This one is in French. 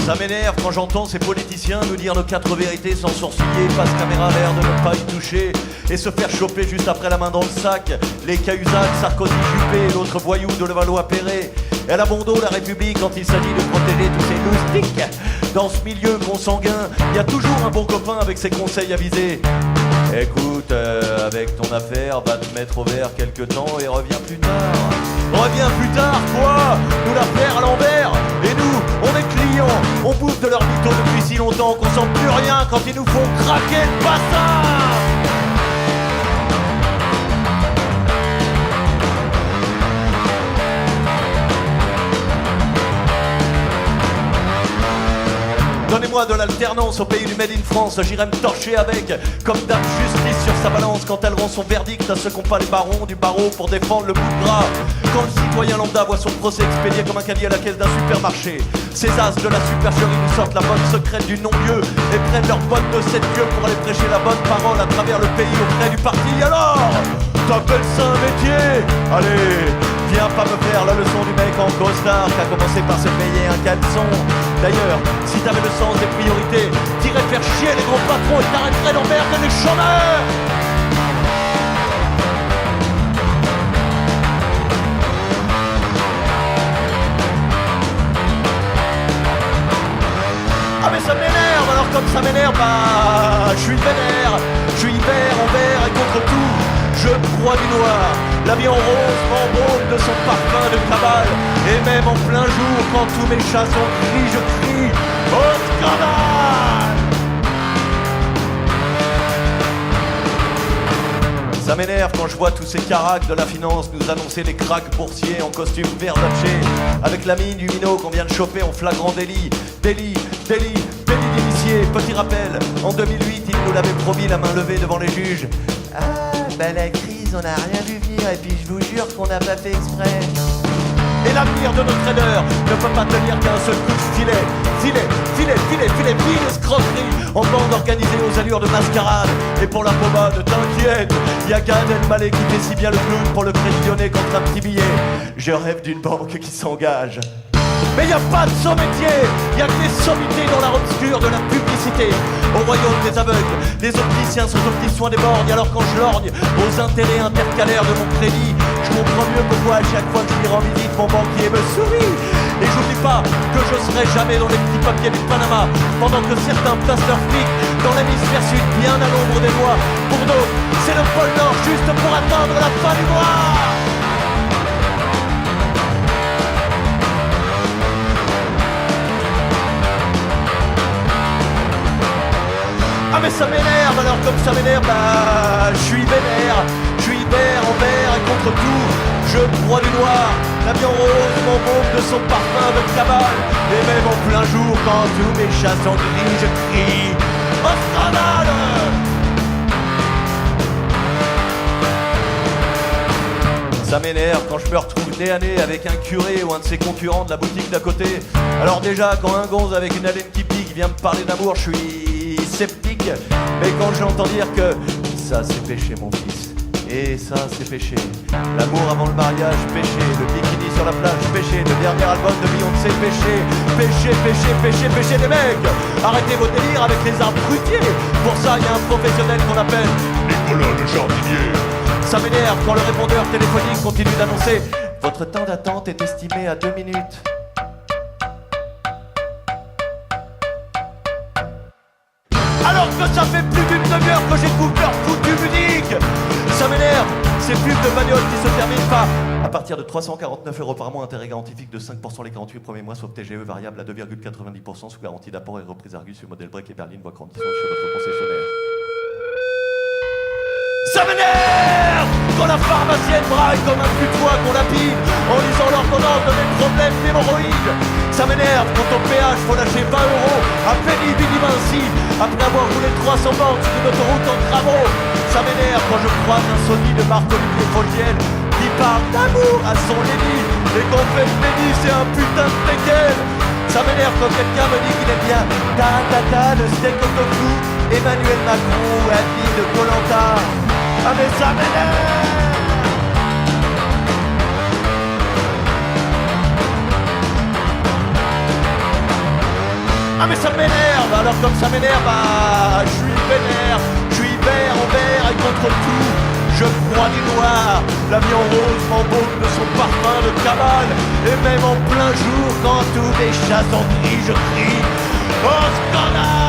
Ça m'énerve quand j'entends ces politiciens nous dire nos 4 vérités sans sourciller, face caméra l'air de ne pas y toucher et se faire choper juste après la main dans le sac. Les Cahuzac, Sarkozy, Juppé, l'autre voyou de Levallois-Perret. Elle a bon dos la République quand il s'agit de protéger tous ces loustiques. Dans ce milieu consanguin, il y a toujours un bon copain avec ses conseils avisés. Écoute, avec ton affaire, va te mettre au vert quelque temps et reviens plus tard. Reviens plus tard, quoi? Nous la faire à l'envers. Et nous, on est clients, on bouffe de leur mytho depuis si longtemps qu'on sent plus rien quand ils nous font craquer le bassin. Donnez-moi de l'alternance au pays du Made in France, j'irai me torcher avec, comme dame justice sur sa balance quand elle rend son verdict à ceux qui n'ont pas les barons du barreau pour défendre le bout de gras. Quand le citoyen lambda voit son procès expédié comme un caddie à la caisse d'un supermarché, ces as de la supercherie nous sortent la bonne secrète du non-lieu et prennent leur botte de 7 queues pour aller prêcher la bonne parole à travers le pays auprès du parti. Alors, t'appelles ça un métier? Allez, viens pas me faire la leçon du mec en costard qui a commencé par se payer un caleçon. D'ailleurs, si t'avais le sens des priorités, t'irais faire chier les gros patrons et t'arrêterais d'emmerder les chômeurs. Ah mais ça m'énerve, alors comme ça m'énerve, bah je suis vénère, je suis vert envers et contre tout. Je broie du noir, la vie en rose m'embaume de son parfum de cabale. Et même en plein jour, quand tous mes chats sont gris, je crie au scandale. Ça m'énerve quand je vois tous ces caracs de la finance nous annoncer des cracks boursiers en costume Versace, avec la mine du minot qu'on vient de choper en flagrant délit. Délit d'initié. Petit rappel, en 2008, ils nous l'avaient promis la main levée devant les juges. Bah la crise, on n'a rien vu venir et puis je vous jure qu'on n'a pas fait exprès. Et l'avenir de nos traders ne peut pas tenir qu'un seul coup de filet. Filet, escroquerie en bande organisée aux allures de mascarade. Et pour la pommade, t'inquiète, y'a Gad Elmaleh qui fait si bien le clown pour le crédillonner contre un petit billet. Je rêve d'une banque qui s'engage. Mais y a pas de saut-métier, y a que des sommités dans la obscure de la publicité. Au royaume des aveugles, les opticiens sont aux petits soins des bornes. Et alors quand je lorgne aux intérêts intercalaires de mon crédit, je comprends mieux pourquoi à chaque fois que je lui rends visite, mon banquier me sourit. Et j'oublie pas que je serai jamais dans les petits papiers du Panama, pendant que certains placent leur flic dans l'hémisphère sud, bien à l'ombre des lois. Pour d'autres, c'est le pôle Nord juste pour attendre la fin du mois. Ah mais ça m'énerve, alors comme ça m'énerve, bah je suis vénère, je suis vert envers et contre tout. Je broie du noir, la vie en rose m'embaume de son parfum de cabale. Et même en plein jour, quand tous mes chats sont gris, je crie au scandale. Ça m'énerve quand je me retrouve nez à nez avec un curé ou un de ses concurrents de la boutique d'à côté. Alors déjà, quand un gonze avec une haleine qui pique vient me parler d'amour, je suis sceptique. Mais quand j'entends dire que ça c'est péché mon fils, et ça c'est péché, l'amour avant le mariage péché, le bikini sur la plage péché, le dernier album de Beyoncé péché, les mecs, arrêtez vos délires avec les arbres fruitiers. Pour ça il y a un professionnel qu'on appelle Nicolas le jardinier. Ça m'énerve quand le répondeur téléphonique continue d'annoncer votre temps d'attente est estimé à 2 minutes. Alors que ça fait plus d'une demi-heure que j'écoute leur foutue musique. Ça m'énerve, ces pubs de bagnoles qui se terminent pas. À partir de 349 € par mois, intérêt garantifique de 5% les 48 premiers mois, sauf TGE variable à 2,90% sous garantie d'apport et reprise Argus sur modèle break et berline, voire conditions chez votre concessionnaire. Ça m'énerve quand la pharmacienne braille comme un putois qu'on lapide en lisant l'ordonnance de mes problèmes d'hémorroïdes. Ça m'énerve quand au péage faut lâcher 20 € à Penny Vinci après avoir roulé 300 bornes sur une autoroute en travaux. Ça m'énerve quand je croise un Sony de marque Olivier Fogiel qui parle d'amour à son Lenny et qu'on fait Penny c'est un putain de teckel. Ça m'énerve quand quelqu'un me dit qu'il aime bien le steak au tofu, Emmanuel Macron ou Annie de Koh-Lanta. Ah mais ça m'énerve. Ah mais ça m'énerve, alors comme ça m'énerve, bah je suis vénère, je suis vert en vert et contre tout, je crois du noir. La vie en rose m'embaume de son parfum de cabane, et même en plein jour quand tous les chats sont gris, je crie au scandale.